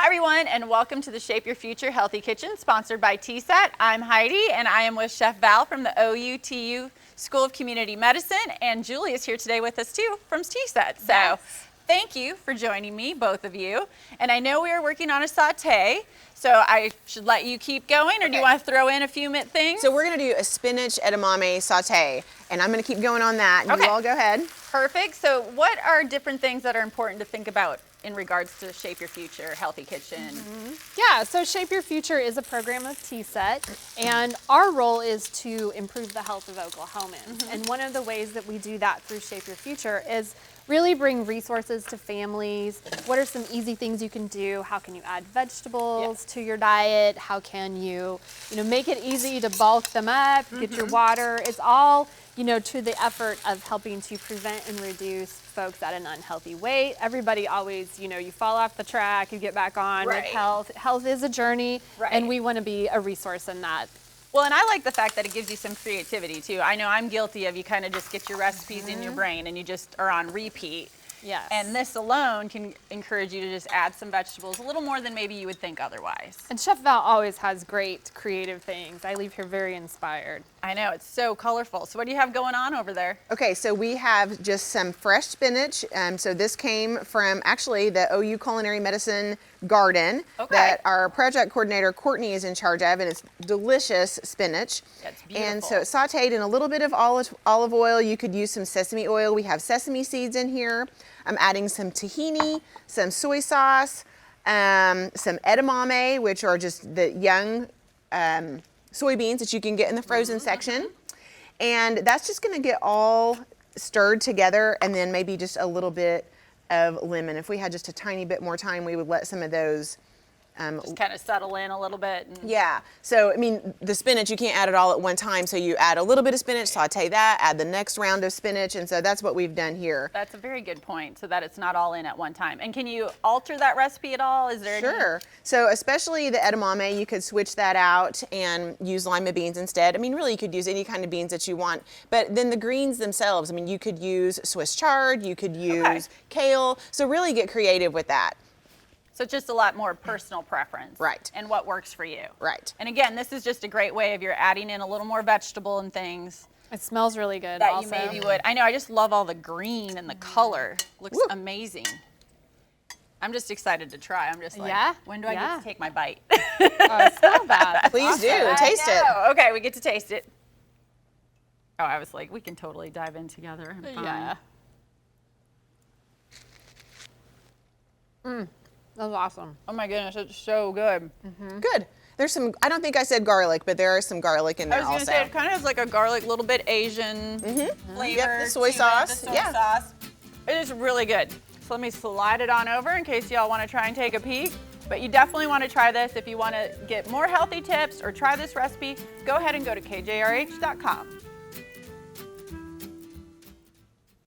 Hi everyone, and welcome to the Shape Your Future Healthy Kitchen, sponsored by TSET. I'm Heidi, and I am with Chef Val from the OUTU School of Community Medicine, and Julie is here today with us too from TSET. So Yes. Thank you for joining me, both of you. And I know we are working on a sauté, so I should let you keep going, or do you want to throw in a few things? So we're gonna do a spinach edamame sauté, and I'm gonna keep going on that, and Okay. you all go ahead. Perfect. So what are different things that are important to think about in regards to Shape Your Future Healthy Kitchen? Yeah, so Shape Your Future is a program of TSET, and our role is to improve the health of Oklahomans. And one of the ways that we do that through Shape Your Future is really bring resources to families. What are some easy things you can do? How can you add vegetables to your diet? How can you make it easy to bulk them up, get your water? It's all, to the effort of helping to prevent and reduce folks at an unhealthy weight. Everybody always, you fall off the track, you get back on with Right. health. Health is a journey, Right. and we want to be a resource in that. Well, and I like the fact that it gives you some creativity too. I know I'm guilty of, you kind of just get your recipes in your brain and you just are on repeat. Yes. And this alone can encourage you to just add some vegetables, a little more than maybe you would think otherwise. And Chef Val always has great creative things. I leave here very inspired. I know, it's so colorful. So what do you have going on over there? Okay, so we have just some fresh spinach. So this came from actually the OU Culinary Medicine garden that our project coordinator Courtney is in charge of, and it's delicious spinach. That's beautiful. And so it's sauteed in a little bit of olive oil. You could use some sesame oil. We have sesame seeds in here. I'm adding some tahini, some soy sauce, some edamame, which are just the young soybeans that you can get in the frozen section. And that's just gonna get all stirred together, and then maybe just a little bit of lemon. If we had just a tiny bit more time, we would let some of those Just kind of settle in a little bit. And yeah, so I mean, the spinach, you can't add it all at one time, so you add a little bit of spinach, saute that, add the next round of spinach, and so that's what we've done here. That's a very good point, so that it's not all in at one time. And can you alter that recipe at all? Is there any? Sure. So especially the edamame, you could switch that out and use lima beans instead. I mean, really, you could use any kind of beans that you want. But then the greens themselves, I mean, you could use Swiss chard, you could use kale. So really get creative with that. So it's just a lot more personal preference. Right. And what works for you. Right. And again, this is just a great way of you're adding in a little more vegetable and things It smells really good that also. you maybe would. I know, I just love all the green and the color. Looks amazing. I'm just excited to try. I'm just like, when do I get to take my bite? It's not bad. Please do, taste it. Okay, we get to taste it. Oh, I was like, we can totally dive in together. I'm fine. Yeah. That was awesome. Oh my goodness, it's so good. Good. There's some, I don't think I said garlic, but there is some garlic in there I was gonna also. say it kind of has like a garlic, little bit Asian flavor. Yep, the soy to it, sauce, the soy yeah. sauce. It is really good. So let me slide it on over in case y'all want to try and take a peek. But you definitely want to try this. If you want to get more healthy tips or try this recipe, go ahead and go to KJRH.com.